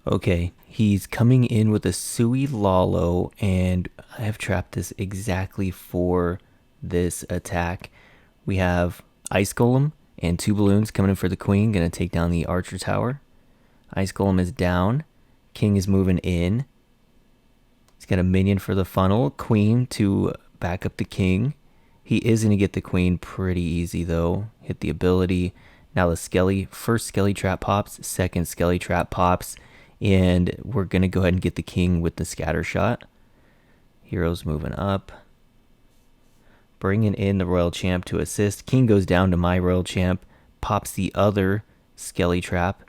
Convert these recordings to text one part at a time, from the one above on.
Okay, he's coming in with a Sui Lalo, and I have trapped this exactly for this attack. We have Ice Golem and two balloons coming in for the queen, gonna take down the archer tower. Ice Golem is down. King is moving in. He's got a minion for the funnel. Queen to back up the king. He is going to get the queen pretty easy though. Hit the ability. Now the Skelly, first Skelly trap pops, second Skelly trap pops, and we're going to go ahead and get the king with the scatter shot. Heroes moving up. Bringing in the Royal Champ to assist. King goes down to my Royal Champ, pops the other Skelly trap,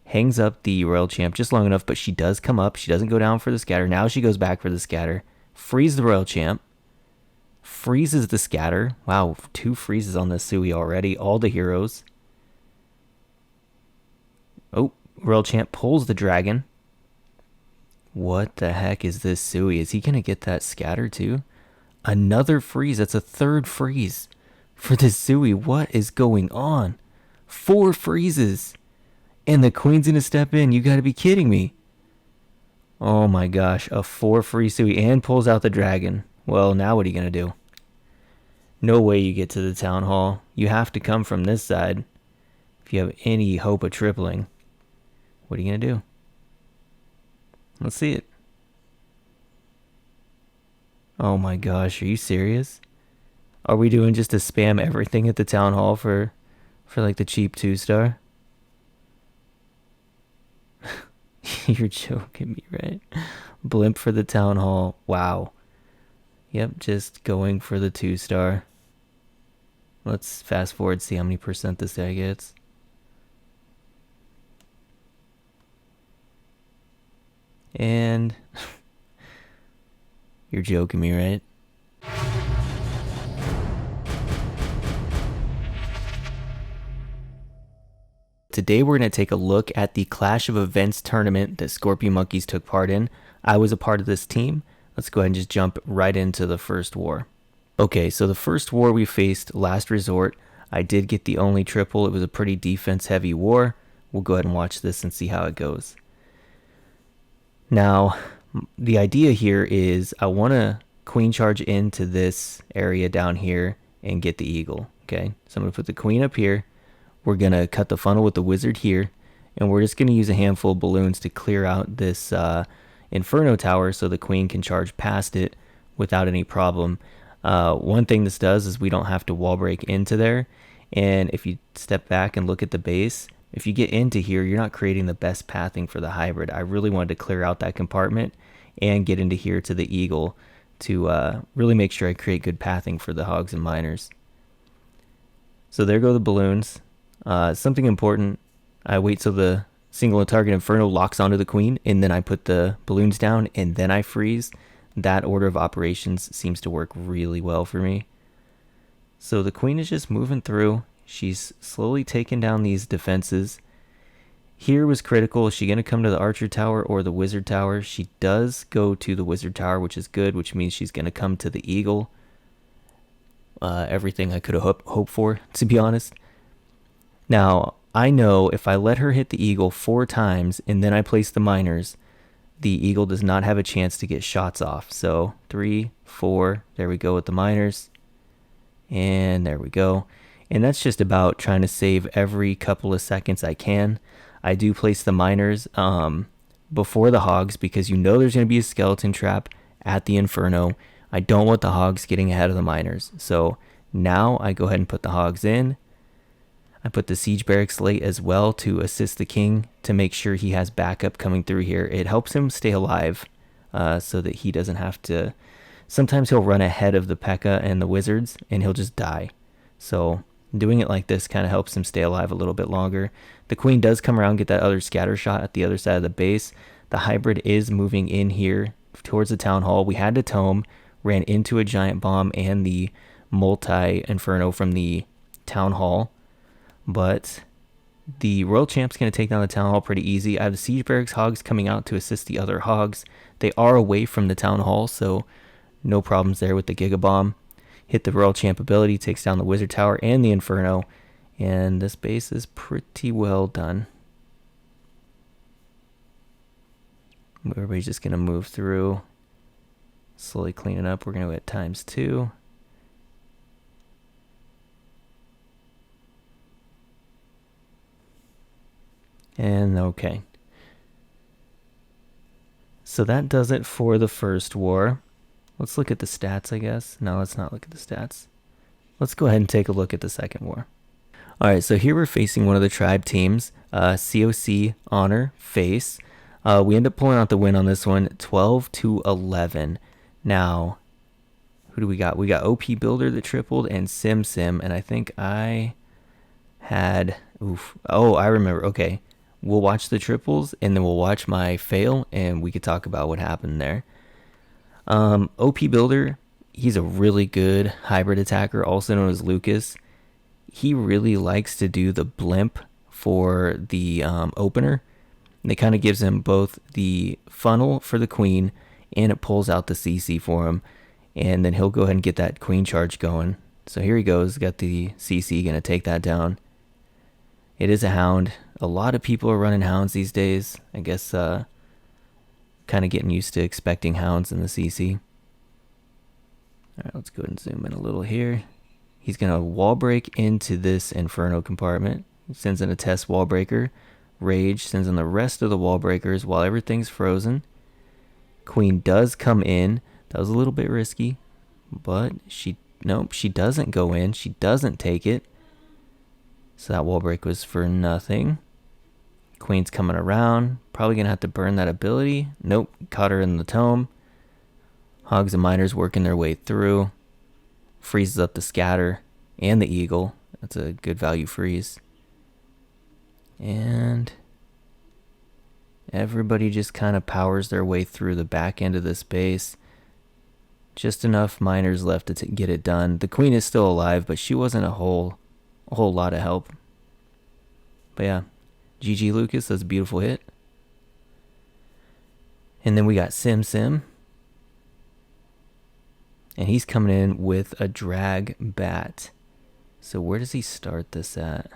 hangs up the Royal Champ just long enough, but she does come up. She doesn't go down for the scatter. Now she goes back for the scatter. Frees the Royal Champ. Freezes the scatter. Wow, 2 freezes on this Sui already. All the heroes. Oh, Royal Champ pulls the dragon. What the heck is this Sui? Is he going to get that scatter too? Another freeze. That's a 3rd freeze for this Sui. What is going on? 4 freezes. And the queen's going to step in. You got to be kidding me. Oh my gosh. A 4 free Sui and pulls out the dragon. Well, now what are you going to do? No way you get to the town hall. You have to come from this side if you have any hope of tripling. What are you going to do? Let's see it. Oh my gosh, are you serious? Are we doing just to spam everything at the town hall for like the cheap 2-star? You're joking me, right? Blimp for the town hall. Wow. Yep, just going for the 2-star. Let's fast forward, see how many percent this guy gets. And you're joking me, right? Today we're going to take a look at the Clash of Events tournament that Scorpion Monkeys took part in. I was a part of this team. Let's go ahead and just jump right into the first war. Okay, so the first war we faced, Last Resort. I did get the only triple. It was a pretty defense-heavy war. We'll go ahead and watch this and see how it goes. Now, the idea here is I want to queen charge into this area down here and get the eagle. Okay, so I'm going to put the queen up here. We're going to cut the funnel with the wizard here. And we're just going to use a handful of balloons to clear out this Inferno tower so the queen can charge past it without any problem. One thing this does is we don't have to wall break into there. And if you step back and look at the base, if you get into here, you're not creating the best pathing for the hybrid. I really wanted to clear out that compartment and get into here to the eagle to really make sure I create good pathing for the hogs and miners. So there go the balloons. Something important, I wait till the single target Inferno locks onto the queen, and then I put the balloons down, and then I freeze. That order of operations seems to work really well for me. So the queen is just moving through. She's slowly taking down these defenses. Here was critical. Is she going to come to the archer tower or the wizard tower? She does go to the wizard tower, which is good, which means she's going to come to the eagle. Everything I could have hoped for, to be honest. Now, I know if I let her hit the eagle 4 times and then I place the miners, the eagle does not have a chance to get shots off. So 3, 4, there we go with the miners. And there we go. And that's just about trying to save every couple of seconds I can. I do place the miners before the hogs because you know there's going to be a skeleton trap at the Inferno. I don't want the hogs getting ahead of the miners. So now I go ahead and put the hogs in. I put the siege barracks late as well to assist the king to make sure he has backup coming through here. It helps him stay alive so that he doesn't have to. Sometimes he'll run ahead of the P.E.K.K.A. and the wizards and he'll just die. So doing it like this kind of helps him stay alive a little bit longer. The queen does come around, get that other scatter shot at the other side of the base. The hybrid is moving in here towards the town hall. We had to tome, ran into a giant bomb and the multi-inferno from the town hall. But the Royal Champ's going to take down the town hall pretty easy. I have the siege barracks hogs coming out to assist the other hogs. They are away from the town hall, so no problems there with the Giga Bomb. Hit the Royal Champ ability, takes down the wizard tower and the Inferno. And this base is pretty well done. Everybody's just going to move through, slowly clean it up. We're going to go at ×2. And okay. So that does it for the first war. Let's look at the stats, I guess. No, let's not look at the stats. Let's go ahead and take a look at the second war. All right, so here we're facing one of the tribe teams, COC Honor Face. We end up pulling out the win on this one, 12-11. Now, who do we got? We got OP Builder that tripled and Sim, and I think I had, oh, I remember. Okay, we'll watch the triples and then we'll watch my fail and we could talk about what happened there. OP Builder, he's a really good hybrid attacker, also known as Lucas. He really likes to do the blimp for the opener. And it kind of gives him both the funnel for the queen and it pulls out the CC for him. And then he'll go ahead and get that queen charge going. So here he goes, got the CC, gonna take that down. It is a hound. A lot of people are running hounds these days. I guess kind of getting used to expecting hounds in the CC. All right, let's go ahead and zoom in a little here. He's going to wall break into this Inferno compartment. He sends in a test wall breaker. Rage sends in the rest of the wall breakers while everything's frozen. Queen does come in. That was a little bit risky, but she doesn't go in. She doesn't take it. So that wall break was for nothing. Queen's coming around. Probably going to have to burn that ability. Nope, caught her in the tome. Hogs and Miners working their way through. Freezes up the Scatter and the Eagle. That's a good value freeze. And everybody just kind of powers their way through the back end of this base. Just enough Miners left to get it done. The Queen is still alive, but she wasn't a whole lot of help. But yeah, GG Lucas, that's a beautiful hit. And then we got Sim. And he's coming in with a drag bat. So where does he start this at?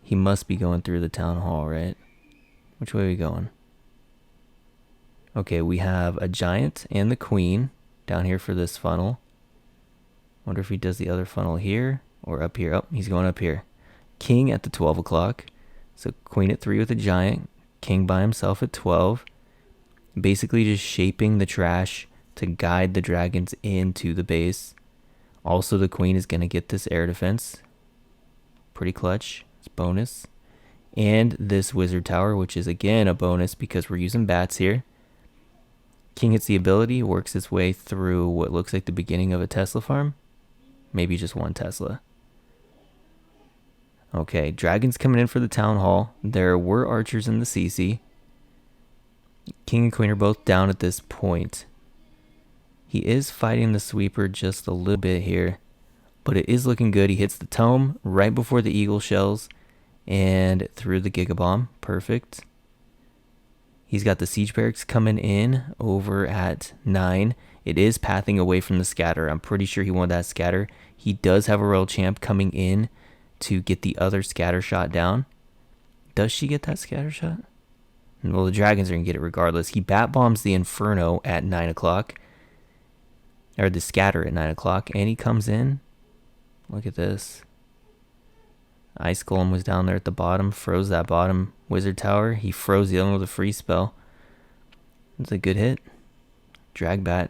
He must be going through the town hall, right? Which way are we going? Okay, we have a giant and the queen down here for this funnel. Wonder if he does the other funnel here or up here. Oh, he's going up here. King at the 12 o'clock. So queen at 3 with a giant. King by himself at 12. Basically just shaping the trash to guide the dragons into the base. Also, the queen is going to get this air defense. Pretty clutch. It's bonus. And this wizard tower, which is again a bonus because we're using bats here. King hits the ability, works its way through what looks like the beginning of a Tesla farm. Maybe just one Tesla. Okay, dragons coming in for the town hall. There were archers in the CC. King and queen are both down at this point. He is fighting the sweeper just a little bit here, but it is looking good. He hits the tome right before the eagle shells and through the gigabomb. Perfect. He's got the siege barracks coming in over at 9. It is pathing away from the scatter. I'm pretty sure he wanted that scatter. He does have a royal champ coming in to get the other scatter shot down. Does she get that scatter shot? Well, the dragons are going to get it regardless. He bat bombs the Inferno at 9 o'clock. Or the scatter at 9 o'clock. And he comes in. Look at this. Ice Golem was down there at the bottom. Froze that bottom wizard tower. He froze the other one with a freeze spell. It's a good hit. Dragbat.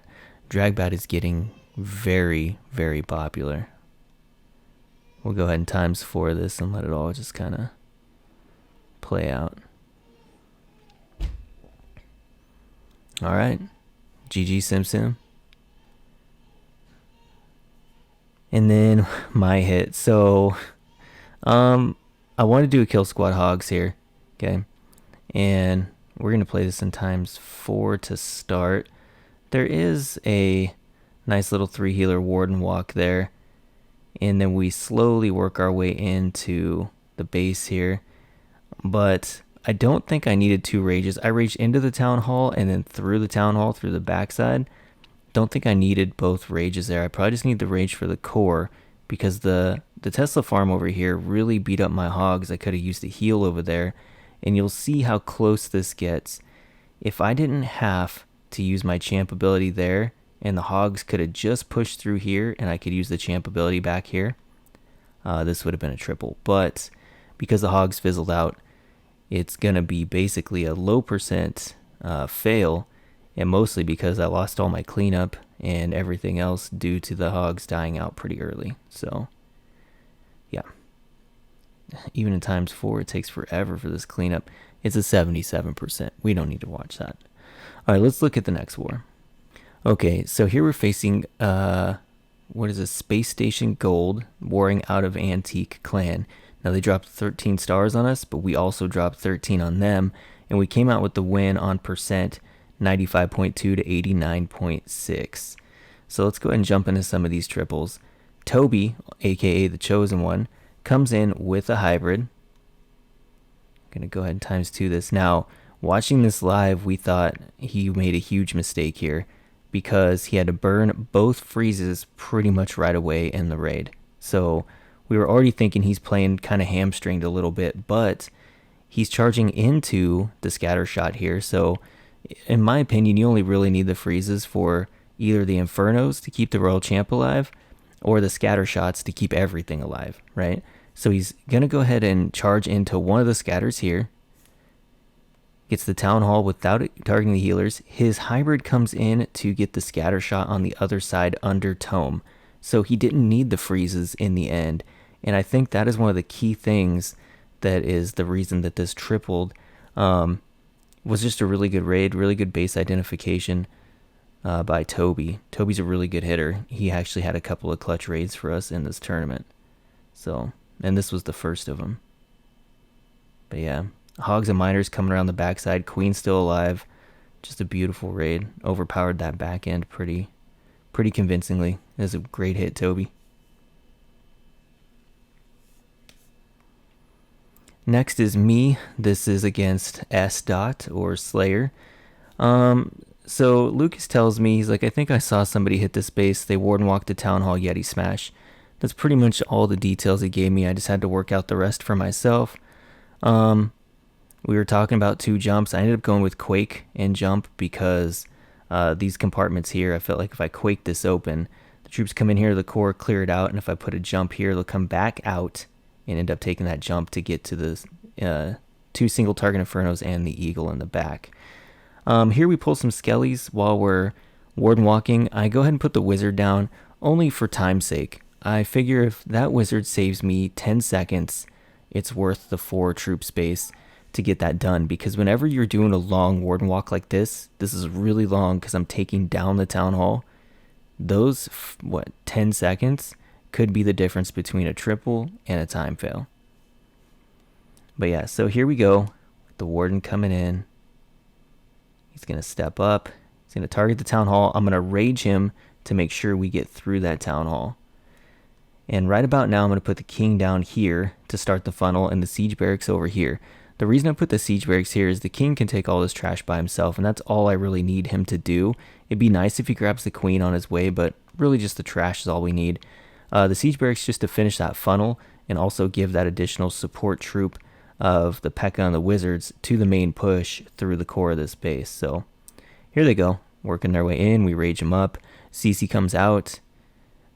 Dragbat is getting very, very popular. We'll go ahead and ×4 this and let it all just kind of play out. Alright. GG Sim. And then my hit. So, I want to do a kill squad hogs here. Okay. And we're going to play this in ×4 to start. There is a nice little 3 healer warden walk there. And then we slowly work our way into the base here. But I don't think I needed 2 rages. I raged into the town hall and then through the town hall through the backside. Don't think I needed both rages there. I probably just need the rage for the core because the Tesla farm over here really beat up my hogs. I could have used the heal over there and you'll see how close this gets. If I didn't have to use my champ ability there, and the hogs could have just pushed through here, and I could use the champ ability back here, this would have been a triple. But because the hogs fizzled out, it's going to be basically a low percent fail, and mostly because I lost all my cleanup and everything else due to the hogs dying out pretty early. So, yeah. Even in times 4, it takes forever for this cleanup. It's a 77%. We don't need to watch that. All right, let's look at the next war. Okay, so here we're facing, what is this? Space Station Gold, warring out of Antique Clan. Now, they dropped 13 stars on us, but we also dropped 13 on them, and we came out with the win on percent, 95.2 to 89.6. So let's go ahead and jump into some of these triples. Toby, aka the Chosen One, comes in with a hybrid. I'm going to go ahead and ×2 this. Now, watching this live, we thought he made a huge mistake here because he had to burn both freezes pretty much right away in the raid. So we were already thinking he's playing kind of hamstringed a little bit, but he's charging into the scatter shot here. So in my opinion, you only really need the freezes for either the Infernos to keep the Royal Champ alive or the scatter shots to keep everything alive, right? So he's going to go ahead and charge into one of the scatters here. Gets the Town Hall without targeting the healers. His hybrid comes in to get the scatter shot on the other side under Tome. So he didn't need the freezes in the end. And I think that is one of the key things that is the reason that this tripled. Was just a really good raid, really good base identification by Toby. Toby's a really good hitter. He actually had a couple of clutch raids for us in this tournament. So, and this was the first of them. But yeah, Hogs and Miners coming around the backside. Queen still alive. Just a beautiful raid. Overpowered that back end pretty convincingly. It was a great hit, Toby. Next is me. This is against S. Dot or Slayer. So Lucas tells me, he's like, I think I saw somebody hit this base. They warden walked the Town Hall Yeti smash. That's pretty much all the details he gave me. I just had to work out the rest for myself. We were talking about 2 jumps. I ended up going with Quake and Jump because these compartments here, I felt like if I Quake this open, the troops come in here, the core, clear it out, and if I put a jump here, they'll come back out and end up taking that jump to get to the 2 single target Infernos and the Eagle in the back. Here we pull some Skellies while we're warden walking. I go ahead and put the Wizard down only for time's sake. I figure if that Wizard saves me 10 seconds, it's worth the 4 troop space to get that done, because whenever you're doing a long warden walk like this is really long because I'm taking down the Town Hall. Those 10 seconds could be the difference between a triple and a time fail. But yeah, so here we go. The warden coming in. He's going to step up. He's going to target the Town Hall. I'm going to rage him to make sure we get through that Town Hall. And right about now, I'm going to put the king down here to start the funnel and the siege barracks over here. The reason I put the siege barracks here is the king can take all this trash by himself, and that's all I really need him to do. It'd be nice if he grabs the queen on his way, but really just the trash is all we need. The siege barracks just to finish that funnel and also give that additional support troop of the P.E.K.K.A. and the Wizards to the main push through the core of this base. So here they go, working their way in. We rage them up. CC comes out.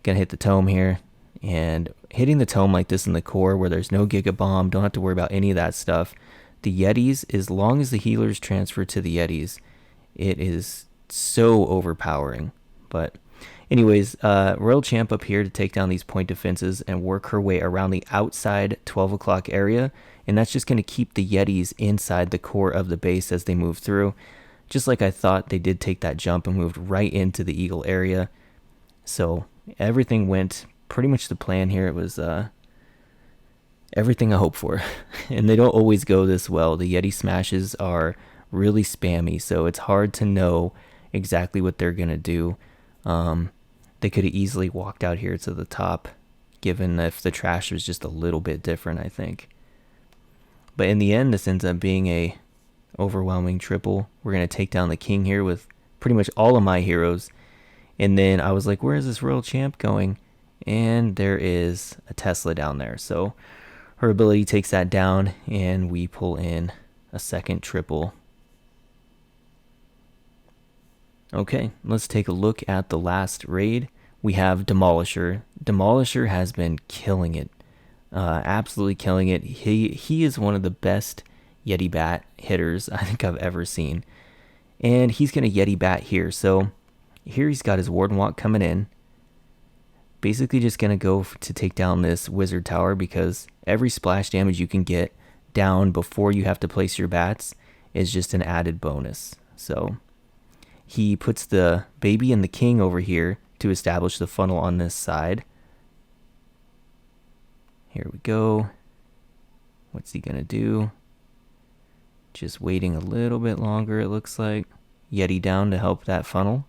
Gonna hit the tome here. And hitting the tome like this in the core where there's no Giga Bomb, don't have to worry about any of that stuff. The Yetis, as long as the healers transfer to the Yetis, it is so overpowering. But anyways, Royal Champ up here to take down these point defenses and work her way around the outside 12 o'clock area. And that's just going to keep the Yetis inside the core of the base as they move through. Just like I thought, they did take that jump and moved right into the Eagle area. So everything went pretty much the plan here. It was everything I hoped for. And they don't always go this well. The Yeti smashes are really spammy, so it's hard to know exactly what they're going to do. They could have easily walked out here to the top, given if the trash was just a little bit different, I think. But in the end, this ends up being a overwhelming triple. We're going to take down the king here with pretty much all of my heroes. And then I was like, where is this Royal Champ going? And there is a Tesla down there. So her ability takes that down, and we pull in a second triple. Okay, let's take a look at the last raid. We have Demolisher. Demolisher has been killing it. Absolutely killing it. He is one of the best yeti-bat hitters I think I've ever seen. And he's going to yeti-bat here. So here he's got his Warden Walk coming in. Basically just going to go to take down this wizard tower because every splash damage you can get down before you have to place your bats is just an added bonus. So he puts the baby and the king over here to establish the funnel on this side. Here we go. What's he going to do? Just waiting a little bit longer, it looks like. Yeti down to help that funnel.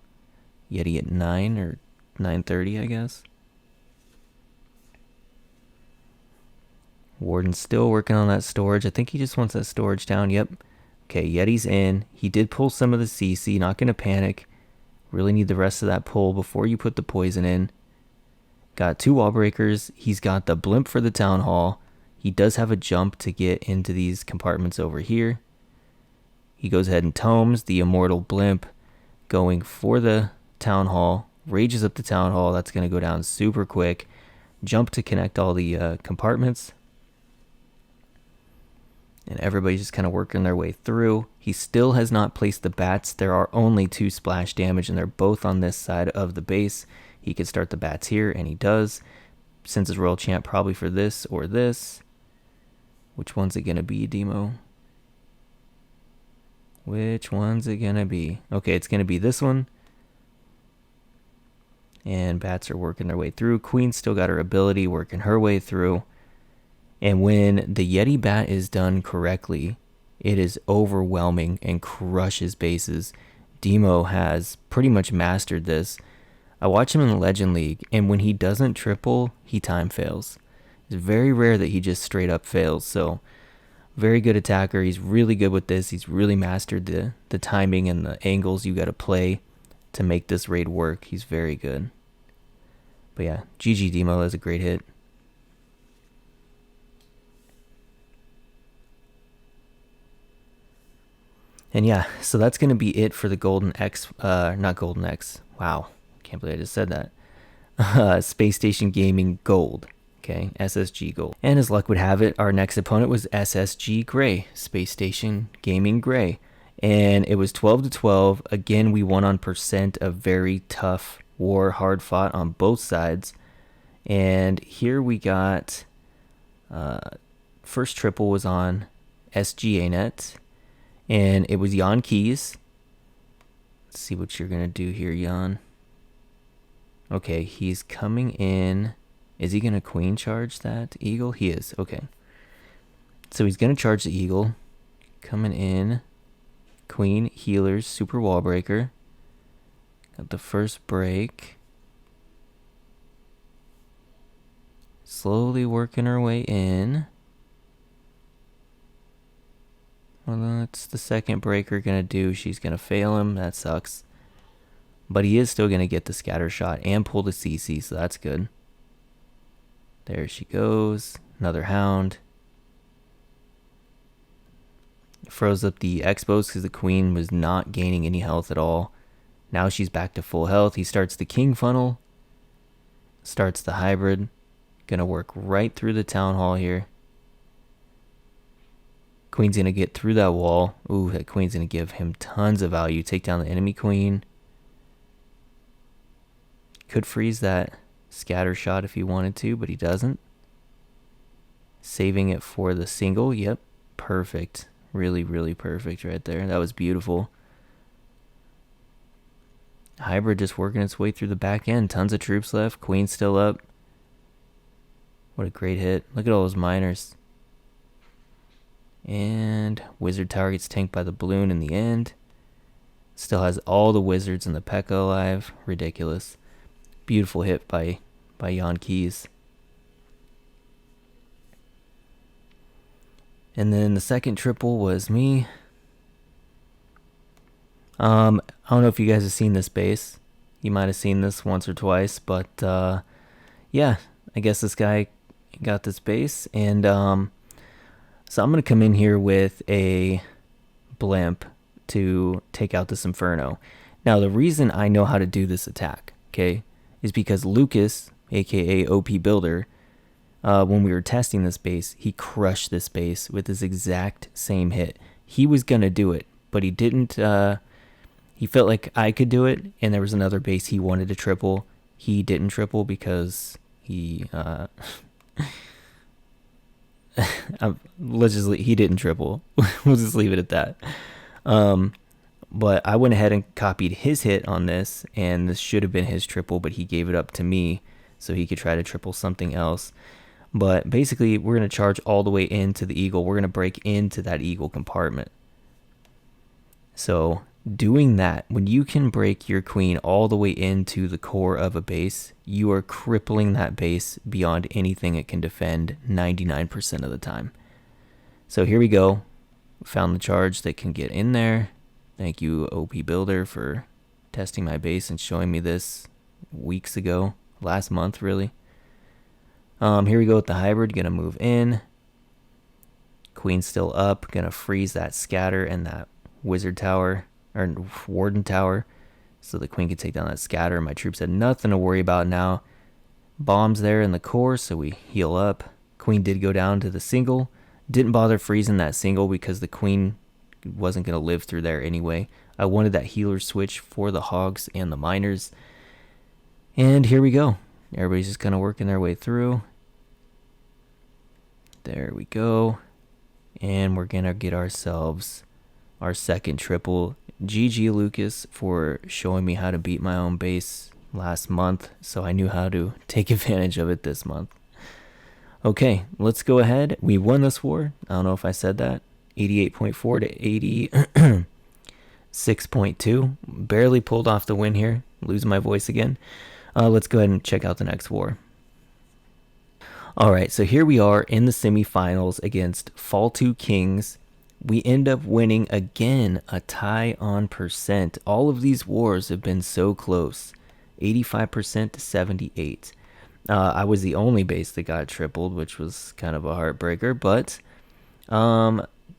Yeti at 9 or 9:30, I guess. Warden's still working on that storage. I think he just wants that storage down. Yep. Okay, Yeti's in. He did pull some of the CC. Not going to panic. Really need the rest of that pull before you put the poison in. Got 2 wall breakers. He's got the blimp for the town hall. He does have a jump to get into these compartments over here. He goes ahead and tomes the immortal blimp going for the town hall. Rages up the town hall. That's going to go down super quick. Jump to connect all the compartments. And everybody's just kind of working their way through. He still has not placed the bats. There are only 2 splash damage, and they're both on this side of the base. He could start the bats here, and he does. Sends his Royal Champ probably for this or this. Which one's it going to be, Demo? Which one's it going to be? Okay, it's going to be this one. And bats are working their way through. Queen's still got her ability, working her way through. And when the yeti-bat is done correctly, it is overwhelming and crushes bases. Demo has pretty much mastered this. I watch him in the Legend League, and when he doesn't triple, he time fails. It's very rare that he just straight up fails. So, very good attacker. He's really good with this. He's really mastered the timing and the angles you got to play to make this raid work. He's very good. But yeah, GG Demo is a great hit. And yeah, so that's going to be it for the Golden X, not Golden X, wow, can't believe I just said that, Space Station Gaming Gold, okay, SSG Gold. And as luck would have it, our next opponent was SSG Gray, Space Station Gaming Gray. And it was 12-12, again we won on percent, a very tough war, hard fought on both sides. And here we got, first triple was on SGA Net. And it was Jan Keys. Let's see what you're going to do here, Jan. Okay, he's coming in. Is he going to queen charge that eagle? He is. Okay. So he's going to charge the eagle. Coming in. Queen, healers, super wall breaker. Got the first break. Slowly working her way in. Well, that's the second breaker going to do. She's going to fail him. That sucks. But he is still going to get the scatter shot and pull the CC, so that's good. There she goes. Another hound. Froze up the Expos because the queen was not gaining any health at all. Now she's back to full health. He starts the king funnel. Starts the hybrid. Going to work right through the town hall here. Queen's going to get through that wall. Ooh, that queen's going to give him tons of value. Take down the enemy queen. Could freeze that scatter shot if he wanted to, but he doesn't. Saving it for the single. Yep, perfect. Really, really perfect right there. That was beautiful. Hybrid just working its way through the back end. Tons of troops left. Queen still up. What a great hit. Look at all those miners. And wizard tower gets tanked by the balloon in the end. Still has all the wizards and the P.E.K.K.A alive. Ridiculous. Beautiful hit by Jan Keys. And then the second triple was me. I don't know if you guys have seen this base. You might have seen this once or twice, but yeah, I guess this guy got this base, and so I'm gonna come in here with a blimp to take out this Inferno. Now, the reason I know how to do this attack, okay, is because Lucas, aka OP Builder, when we were testing this base, he crushed this base with his exact same hit. He was going to do it, but he didn't. He felt like I could do it, and there was another base he wanted to triple. He didn't triple because he... he didn't triple. We'll just leave it at that. But I went ahead and copied his hit on this, and this should have been his triple, but he gave it up to me so he could try to triple something else. But basically, we're going to charge all the way into the Eagle. We're going to break into that Eagle compartment. So doing that, when you can break your queen all the way into the core of a base, you are crippling that base beyond anything it can defend 99% of the time. So here we go. Found the charge that can get in there. Thank you, OP Builder, for testing my base and showing me this weeks ago. Last month, really. Here we go with the hybrid. Gonna move in. Queen's still up. Gonna freeze that scatter and that wizard tower, or warden tower, so the queen can take down that scatter. My troops had nothing to worry about now. Bombs there in the core, so we heal up. Queen did go down to the single. Didn't bother freezing that single because the queen wasn't going to live through there anyway. I wanted that healer switch for the hogs and the miners. And here we go. Everybody's just kind of working their way through. There we go. And we're going to get ourselves our second triple. GG Lucas for showing me how to beat my own base last month, so I knew how to take advantage of it this month. Okay, let's go ahead. We won this war. I don't know if I said that. 88.4 to 86.2. Barely pulled off the win here. Losing my voice again. Let's go ahead and check out the next war. Alright, so here we are in the semifinals against Fall 2 Kings. We end up winning again, a tie on percent. All of these wars have been so close. 85% to 78. I was the only base that got tripled, which was kind of a heartbreaker, but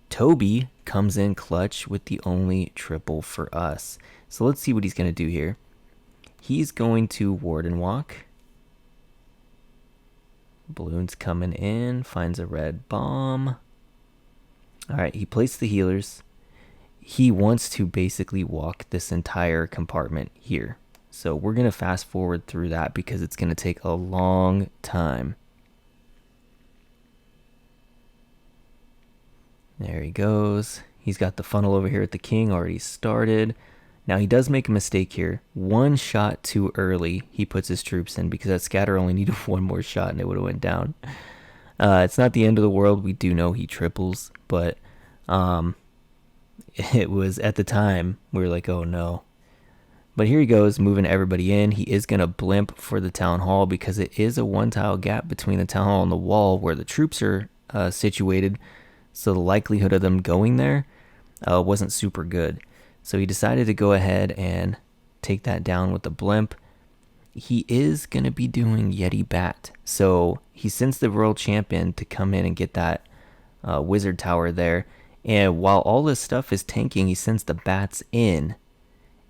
Toby comes in clutch with the only triple for us. So let's see what he's going to do here. He's going to Warden Walk. Balloon's coming in, finds a red bomb. Alright, he placed the healers. He wants to basically walk this entire compartment here. So we're going to fast forward through that because it's going to take a long time. There he goes. He's got the funnel over here at the king already started. Now he does make a mistake here. One shot too early he puts his troops in because that scatter only needed one more shot and it would have went down. It's not the end of the world. We do know he triples, but it was at the time we were like, oh no. But here he goes, moving everybody in. He is going to blimp for the town hall because it is a one-tile gap between the town hall and the wall where the troops are situated. So the likelihood of them going there wasn't super good. So he decided to go ahead and take that down with the blimp. He is going to be doing yeti-bat. So he sends the world champion to come in and get that wizard tower there. And while all this stuff is tanking, he sends the bats in.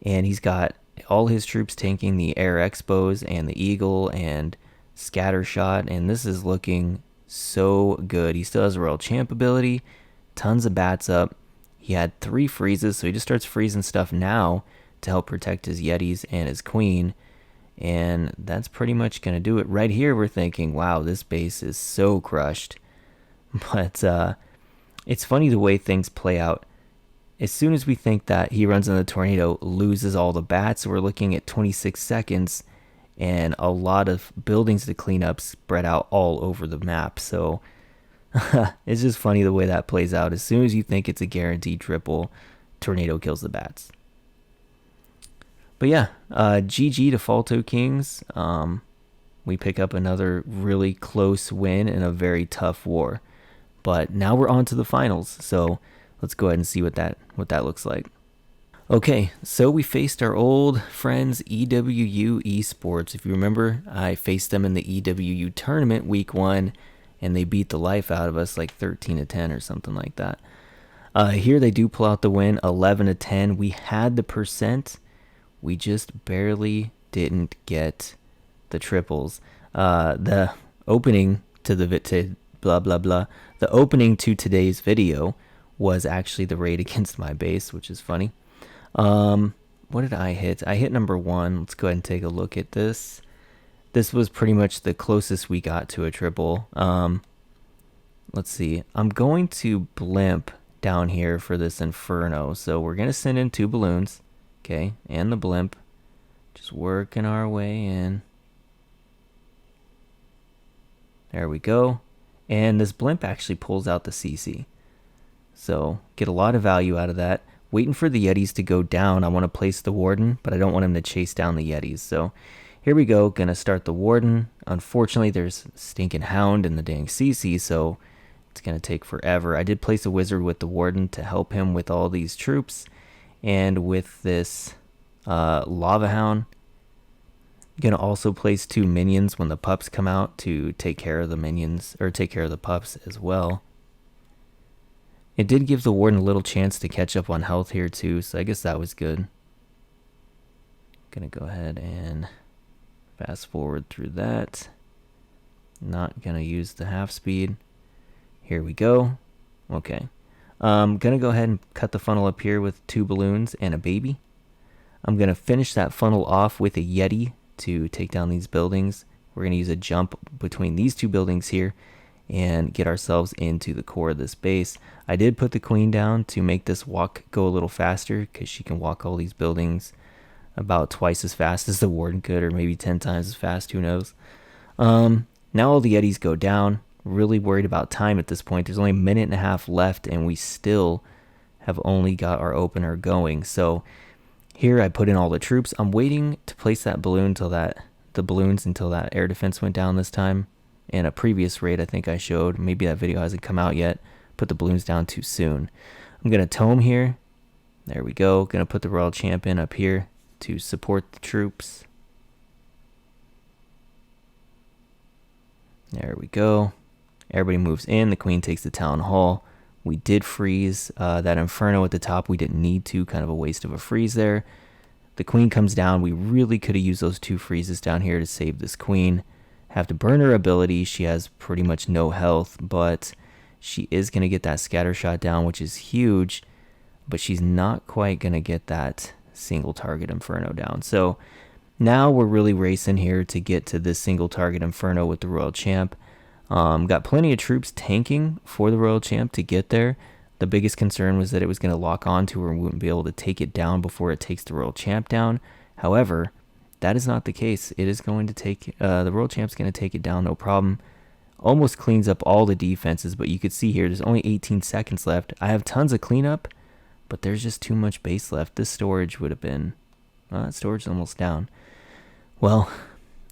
And he's got all his troops tanking the air expos and the eagle and scatter shot. And this is looking so good. He still has a royal champ ability. Tons of bats up. He had 3 freezes, so he just starts freezing stuff now to help protect his yetis and his queen. And that's pretty much going to do it. Right here we're thinking, wow, this base is so crushed. But it's funny the way things play out. As soon as we think that he runs into the tornado, loses all the bats, we're looking at 26 seconds and a lot of buildings to clean up spread out all over the map. So it's just funny the way that plays out. As soon as you think it's a guaranteed triple, tornado kills the bats. But yeah, GG to Fall 2 Kings. We pick up another really close win in a very tough war. But now we're on to the finals. So let's go ahead and see what that looks like. Okay, so we faced our old friends EWU Esports. If you remember, I faced them in the EWU tournament week 1, and they beat the life out of us like 13 to 10 or something like that. Here they do pull out the win, 11 to 10. We had the percent. We just barely didn't get the triples. The opening to blah blah blah. The opening to today's video was actually the raid against my base, which is funny. What did I hit? I hit number 1. Let's go ahead and take a look at this. This was pretty much the closest we got to a triple. Let's see. I'm going to blimp down here for this Inferno. So we're going to send in 2 balloons. Okay, and the blimp. Just working our way in. There we go. And this blimp actually pulls out the CC. So get a lot of value out of that. Waiting for the Yetis to go down. I want to place the Warden, but I don't want him to chase down the Yetis. So here we go. Gonna start the Warden. Unfortunately, there's stinking Hound in the dang CC, so it's gonna take forever. I did place a Wizard with the Warden to help him with all these troops. And with this Lava Hound, gonna also place 2 minions when the pups come out to take care of the minions, or take care of the pups as well. It did give the Warden a little chance to catch up on health here too, so I guess that was good. Gonna go ahead and fast forward through that. Not gonna use the half speed. Here we go. Okay. Gonna go ahead and cut the funnel up here with 2 balloons and a baby. I'm gonna finish that funnel off with a Yeti to take down these buildings. We're gonna use a jump between these 2 buildings here and get ourselves into the core of this base. I did put the queen down to make this walk go a little faster because she can walk all these buildings about twice as fast as the Warden could, or maybe 10 times as fast, who knows. Now all the Yetis go down. Really worried about time at this point. There's only a minute and a half left and we still have only got our opener going. So here I put in all the troops. I'm waiting to place that balloon until the balloons until that air defense went down this time. In a previous raid I think I showed, maybe that video hasn't come out yet, put the balloons down too soon. I'm gonna tome here. There we go. Gonna put the Royal Champion up here to support the troops. There we go. Everybody moves in. The queen takes the town hall. We did freeze that Inferno at the top. We didn't need to. Kind of a waste of a freeze there. The queen comes down. We really could have used those 2 freezes down here to save this queen. Have to burn her ability. She has pretty much no health, but she is going to get that scatter shot down, which is huge, but she's not quite going to get that single target Inferno down. So now we're really racing here to get to this single target Inferno with the Royal Champ. Got plenty of troops tanking for the Royal Champ to get there. The biggest concern was that it was going to lock onto her and we wouldn't be able to take it down before it takes the Royal Champ down. However, that is not the case. It is going to take, the Royal Champ's going to take it down, no problem. Almost cleans up all the defenses, but you could see here, there's only 18 seconds left. I have tons of cleanup, but there's just too much base left. This storage would have been, that storage is almost down. Well,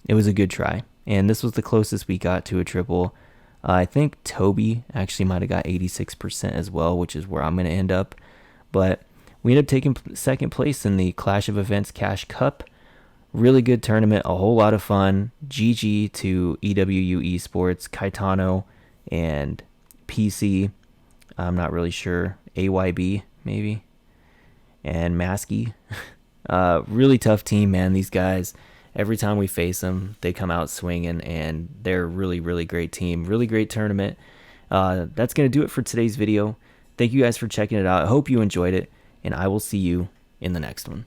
it was a good try. And this was the closest we got to a triple. I think Toby actually might have got 86% as well, which is where I'm going to end up. But we ended up taking 2nd place in the Clash of Events Cash Cup. Really good tournament, a whole lot of fun. GG to EWU Esports, Caetano, and PC. I'm not really sure. AYB, maybe. And Maskey. Really tough team, man. These guys, every time we face them, they come out swinging, and they're a really, really great team. Really great tournament. That's going to do it for today's video. Thank you guys for checking it out. I hope you enjoyed it, and I will see you in the next one.